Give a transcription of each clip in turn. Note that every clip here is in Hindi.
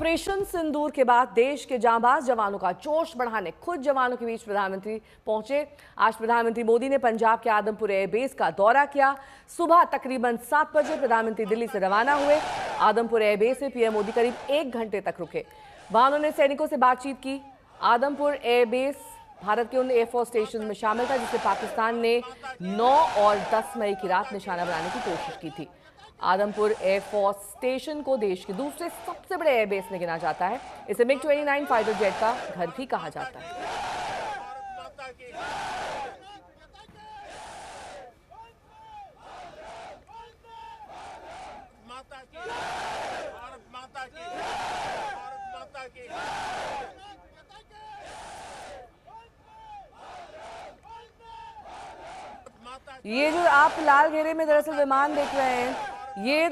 ऑपरेशन सिंदूर के बाद देश के जांबाज जवानों का जोश बढ़ाने खुद जवानों के बीच प्रधानमंत्री पहुंचे। आज प्रधानमंत्री मोदी ने पंजाब के आदमपुर एयरबेस का दौरा किया। सुबह तकरीबन 7 बजे प्रधानमंत्री दिल्ली से रवाना हुए। आदमपुर एयरबेस में पीएम मोदी करीब 1 घंटे तक रुके। वहां उन्होंने सैनिकों से बातचीत की। आदमपुर एयरबेस भारत के उन एयरफोर्स स्टेशन में शामिल था जिसे पाकिस्तान ने 9 और 10 मई की रात निशाना बनाने की कोशिश की थी। आदमपुर एयरफोर्स स्टेशन को देश के दूसरे सबसे बड़े एयरबेस में गिना जाता है। इसे MiG-29 फाइटर जेट का घर भी कहा जाता है। ये जो आप लाल घेरे में दरअसल विमान देख रहे हैं, ये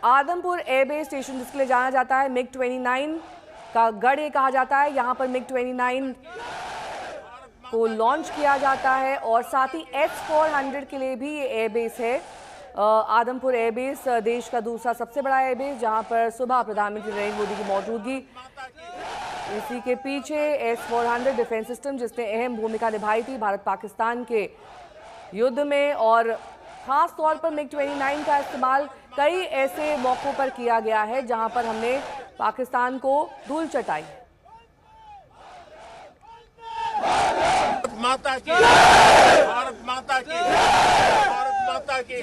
आदमपुर एयरबेस स्टेशन जिसके लिए जाना जाता है, MiG-29 का गढ़ ये कहा जाता है। यहाँ पर MiG-29 को लॉन्च किया जाता है और साथ ही S-400 के लिए भी ये एयरबेस है। आदमपुर एयरबेस देश का दूसरा सबसे बड़ा एयरबेस, जहाँ पर सुबह प्रधानमंत्री नरेंद्र मोदी की मौजूदगी। इसी के पीछे S-400 डिफेंस सिस्टम जिसने अहम भूमिका निभाई थी भारत पाकिस्तान के युद्ध में, और खास तौर पर MiG-29 का इस्तेमाल कई ऐसे मौकों पर किया गया है जहां पर हमने पाकिस्तान को धूल चटाई। माता की, भारत माता की, भारत माता की।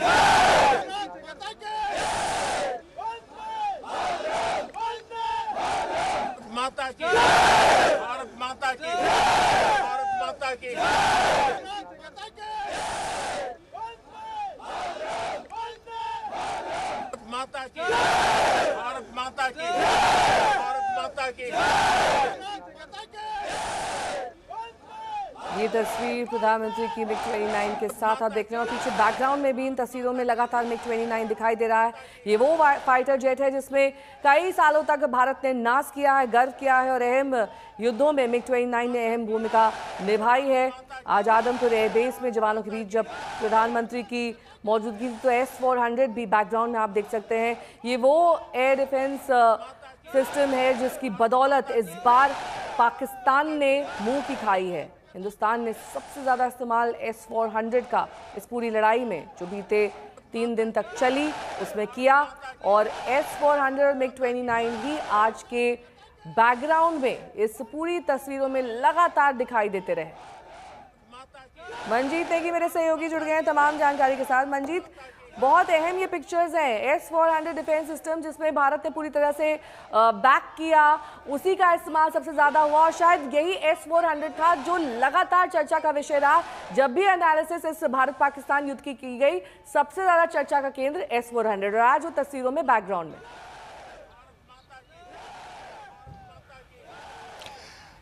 माता की, भारत माता की, भारत माता की। माता की, भारत माता की, भारत माता की। ये तस्वीर प्रधानमंत्री की MiG-29 के साथ आप देख रहे हैं और पीछे बैकग्राउंड में भी इन तस्वीरों में लगातार MiG-29 दिखाई दे रहा है। ये वो फाइटर जेट है जिसमें कई सालों तक भारत ने नाज किया है, गर्व किया है और अहम युद्धों में MiG-29 ने अहम भूमिका निभाई है। आज आदमपुर एयरबेस में जवानों के बीच जब प्रधानमंत्री की मौजूदगी तो S-400 भी बैकग्राउंड में आप देख सकते हैं। ये वो एयर डिफेंस सिस्टम है जिसकी बदौलत इस बार पाकिस्तान ने मुंह की खाई है। हिंदुस्तान ने सबसे ज़्यादा इस्तेमाल S-400 का इस पूरी लड़ाई में जो बीते 3 दिन तक चली उसमें किया, और S-400 और MiG-29 ही आज के बैकग्राउंड में इस पूरी तस्वीरों में लगातार दिखाई देते रहे। मंजीत नेगी मेरे सहयोगी जुड़ गए हैं तमाम जानकारी के साथ। मंजीत, बहुत अहम ये पिक्चर्स हैं। S-400 डिफेंस सिस्टम जिसमें भारत ने पूरी तरह से बैक किया, उसी का इस्तेमाल सबसे ज्यादा हुआ और शायद यही S-400 था जो लगातार चर्चा का विषय रहा। जब भी एनालिसिस इस भारत पाकिस्तान युद्ध की गई, सबसे ज्यादा चर्चा का केंद्र S-400 और आज वो तस्वीरों में बैकग्राउंड में।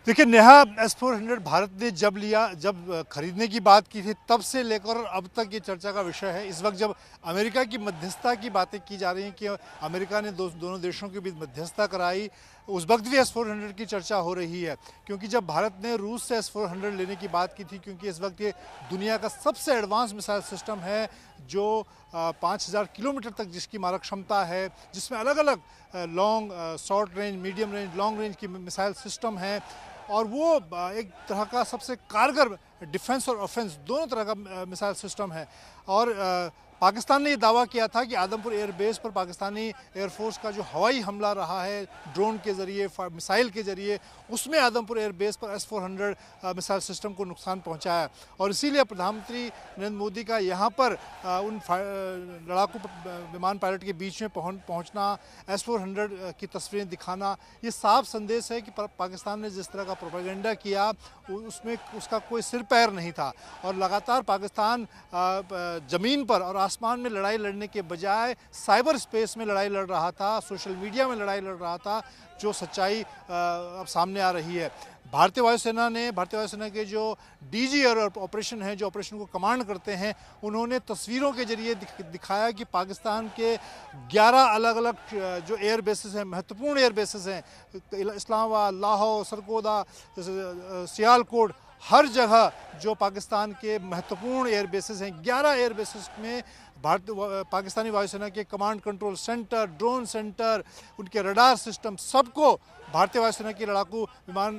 देखिए नेहा, S-400 भारत ने जब खरीदने की बात की थी तब से लेकर अब तक ये चर्चा का विषय है। इस वक्त जब अमेरिका की मध्यस्थता की बातें की जा रही हैं कि अमेरिका ने दोनों देशों के बीच मध्यस्थता कराई, उस वक्त भी S-400 की चर्चा हो रही है। क्योंकि जब भारत ने रूस से S-400 लेने की बात की थी, क्योंकि इस वक्त ये दुनिया का सबसे एडवांस मिसाइल सिस्टम है जो 5000 किलोमीटर तक जिसकी मारक क्षमता है, जिसमें अलग अलग long, short range, medium range, long range की मिसाइल सिस्टम है, और वो एक तरह का सबसे कारगर डिफेंस और ऑफेंस दोनों तरह का मिसाइल सिस्टम है। और पाकिस्तान ने ये दावा किया था कि आदमपुर एयरबेस पर पाकिस्तानी एयरफोर्स का जो हवाई हमला रहा है ड्रोन के ज़रिए, मिसाइल के ज़रिए, उसमें आदमपुर एयरबेस पर S-400 मिसाइल सिस्टम को नुकसान पहुंचाया। और इसीलिए प्रधानमंत्री नरेंद्र मोदी का यहाँ पर उन लड़ाकू विमान पायलट के बीच में पहुँचना, S-400 की तस्वीरें दिखाना, ये साफ संदेश है कि पाकिस्तान ने जिस तरह का प्रोपेगेंडा किया उसमें उसका कोई सिर पैर नहीं था। और लगातार पाकिस्तान ज़मीन पर और आसमान में लड़ाई लड़ने के बजाय साइबर स्पेस में लड़ाई लड़ रहा था, सोशल मीडिया में लड़ाई लड़ रहा था, जो सच्चाई अब सामने आ रही है। भारतीय वायुसेना के जो DG एयर ऑपरेशन है, जो ऑपरेशन को कमांड करते हैं, उन्होंने तस्वीरों के जरिए दिखाया कि पाकिस्तान के 11 अलग अलग जो एयर बेसेस हैं, महत्वपूर्ण एयर बेसेस हैं, इस्लामाबाद, लाहौर, सरगोदा, सियालकोट, हर जगह जो पाकिस्तान के महत्वपूर्ण एयर बेसेस हैं, 11 एयर बेसेस में पाकिस्तानी वायुसेना के command control centre, drone centre, उनके रडार सिस्टम, सबको भारतीय वायुसेना की लड़ाकू विमान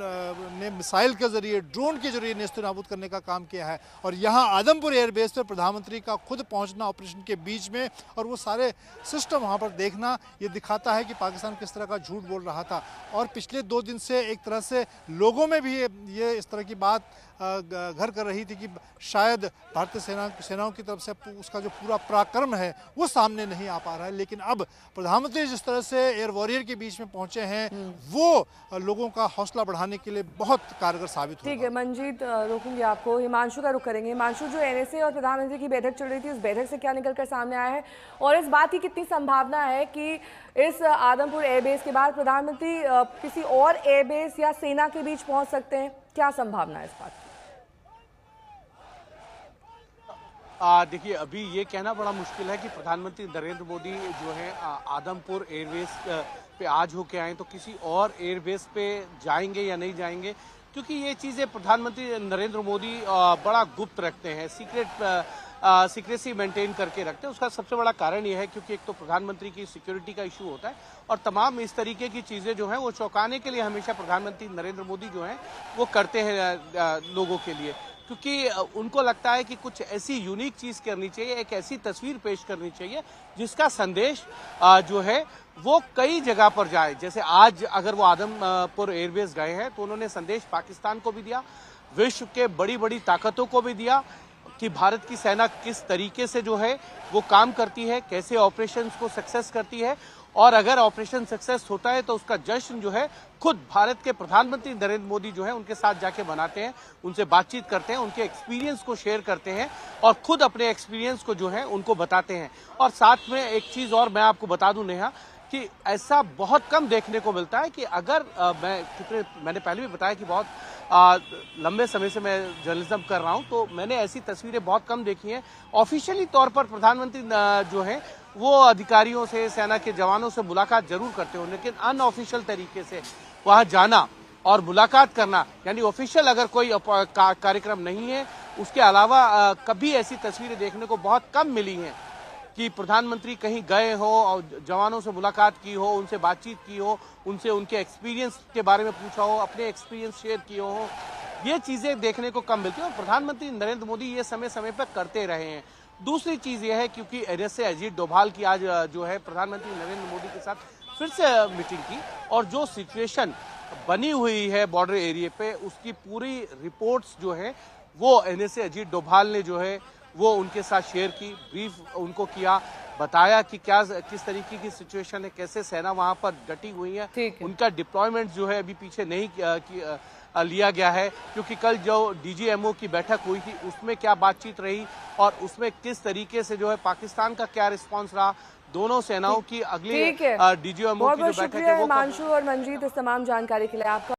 ने मिसाइल के जरिए, ड्रोन के जरिए नेस्तनाबूद करने का काम किया है। और यहाँ आदमपुर एयरबेस पर प्रधानमंत्री का खुद पहुँचना ऑपरेशन के बीच में और वो सारे सिस्टम वहाँ पर देखना, ये दिखाता है कि पाकिस्तान किस तरह का झूठ बोल रहा था। और पिछले 2 दिन से एक तरह से लोगों में भी ये इस तरह की बात घर कर रही थी कि शायद भारतीय सेनाओं की तरफ से उसका जो पूरा पराक्रम है वो सामने नहीं आ पा रहा है। लेकिन अब प्रधानमंत्री जिस तरह से एयर वॉरियर के बीच में पहुंचे हैं वो लोगों का हौसला बढ़ाने के लिए बहुत कारगर साबित होगा। ठीक है मंजीत, रोकूंगी आपको। हिमांशु का रुख करेंगे। हिमांशु, जो एनएसए और प्रधानमंत्री की बैठक चल रही थी, उस बैठक से क्या निकलकर सामने आया है और इस बात की कितनी संभावना है कि इस आदमपुर एयरबेस के बाद प्रधानमंत्री किसी और एयरबेस या सेना के बीच पहुंच सकते हैं? क्या संभावना है इस बात की? देखिए, अभी ये कहना बड़ा मुश्किल है कि प्रधानमंत्री नरेंद्र मोदी जो है आदमपुर एयरबेस पे आज होके आए तो किसी और एयरबेस पे जाएंगे या नहीं जाएंगे, क्योंकि ये चीज़ें प्रधानमंत्री नरेंद्र मोदी बड़ा गुप्त रखते हैं, सीक्रेसी मेंटेन करके रखते हैं। उसका सबसे बड़ा कारण ये है क्योंकि एक तो प्रधानमंत्री की सिक्योरिटी का इशू होता है और तमाम इस तरीके की चीज़ें जो हैं वो चौंकाने के लिए हमेशा प्रधानमंत्री नरेंद्र मोदी जो हैं वो करते हैं लोगों के लिए, क्योंकि उनको लगता है कि कुछ ऐसी यूनिक चीज़ करनी चाहिए, एक ऐसी तस्वीर पेश करनी चाहिए जिसका संदेश जो है वो कई जगह पर जाए। जैसे आज अगर वो आदमपुर एयरबेस गए हैं तो उन्होंने संदेश पाकिस्तान को भी दिया, विश्व के बड़ी बड़ी ताकतों को भी दिया कि भारत की सेना किस तरीके से जो है वो काम करती है, कैसे ऑपरेशंस को सक्सेस करती है, और अगर ऑपरेशन सक्सेस होता है तो उसका जश्न जो है खुद भारत के प्रधानमंत्री नरेंद्र मोदी जो है उनके साथ जाके मनाते हैं, उनसे बातचीत करते हैं, उनके एक्सपीरियंस को शेयर करते हैं और खुद अपने एक्सपीरियंस को जो है उनको बताते हैं। और साथ में एक चीज और मैं आपको बता दूं नेहा कि ऐसा बहुत कम देखने को मिलता है कि अगर मैंने पहले भी बताया कि बहुत लंबे समय से मैं जर्नलिज्म कर रहा हूं, तो मैंने ऐसी तस्वीरें बहुत कम देखी हैं। ऑफिशियली तौर पर प्रधानमंत्री जो है वो अधिकारियों से, सेना के जवानों से मुलाकात जरूर करते हो, लेकिन अनऑफिशियल तरीके से वहां जाना और मुलाकात करना, यानी ऑफिशियल अगर कोई कार्यक्रम नहीं है, उसके अलावा कभी ऐसी तस्वीरें देखने को बहुत कम मिली हैं कि प्रधानमंत्री कहीं गए हो और जवानों से मुलाकात की हो, उनसे बातचीत की हो, उनसे उनके एक्सपीरियंस के बारे में पूछा हो, अपने एक्सपीरियंस शेयर किए हो। ये चीजें देखने को कम मिलती है और प्रधानमंत्री नरेंद्र मोदी ये समय समय पर करते रहे हैं। दूसरी चीज ये है क्योंकि एनएसए अजीत डोभाल की आज जो है प्रधानमंत्री नरेंद्र मोदी के साथ फिर से मीटिंग की और जो सिचुएशन बनी हुई है बॉर्डर एरिया पे, उसकी पूरी रिपोर्ट्स जो है वो एनएसए अजीत डोभाल ने जो है वो उनके साथ शेयर की, ब्रीफ उनको किया, बताया कि क्या किस तरीके की सिचुएशन है, कैसे सेना वहां पर डटी हुई है, उनका डिप्लॉयमेंट जो है अभी पीछे नहीं लिया गया है, क्योंकि कल जो डीजीएमओ की बैठक हुई थी उसमें क्या बातचीत रही और उसमें किस तरीके से जो है पाकिस्तान का क्या रिस्पांस रहा, दोनों सेनाओं की अगली डीजीएमओ की जो बैठक है वो। हिमांशु और मंजीत इस तमाम जानकारी के लिए आपका।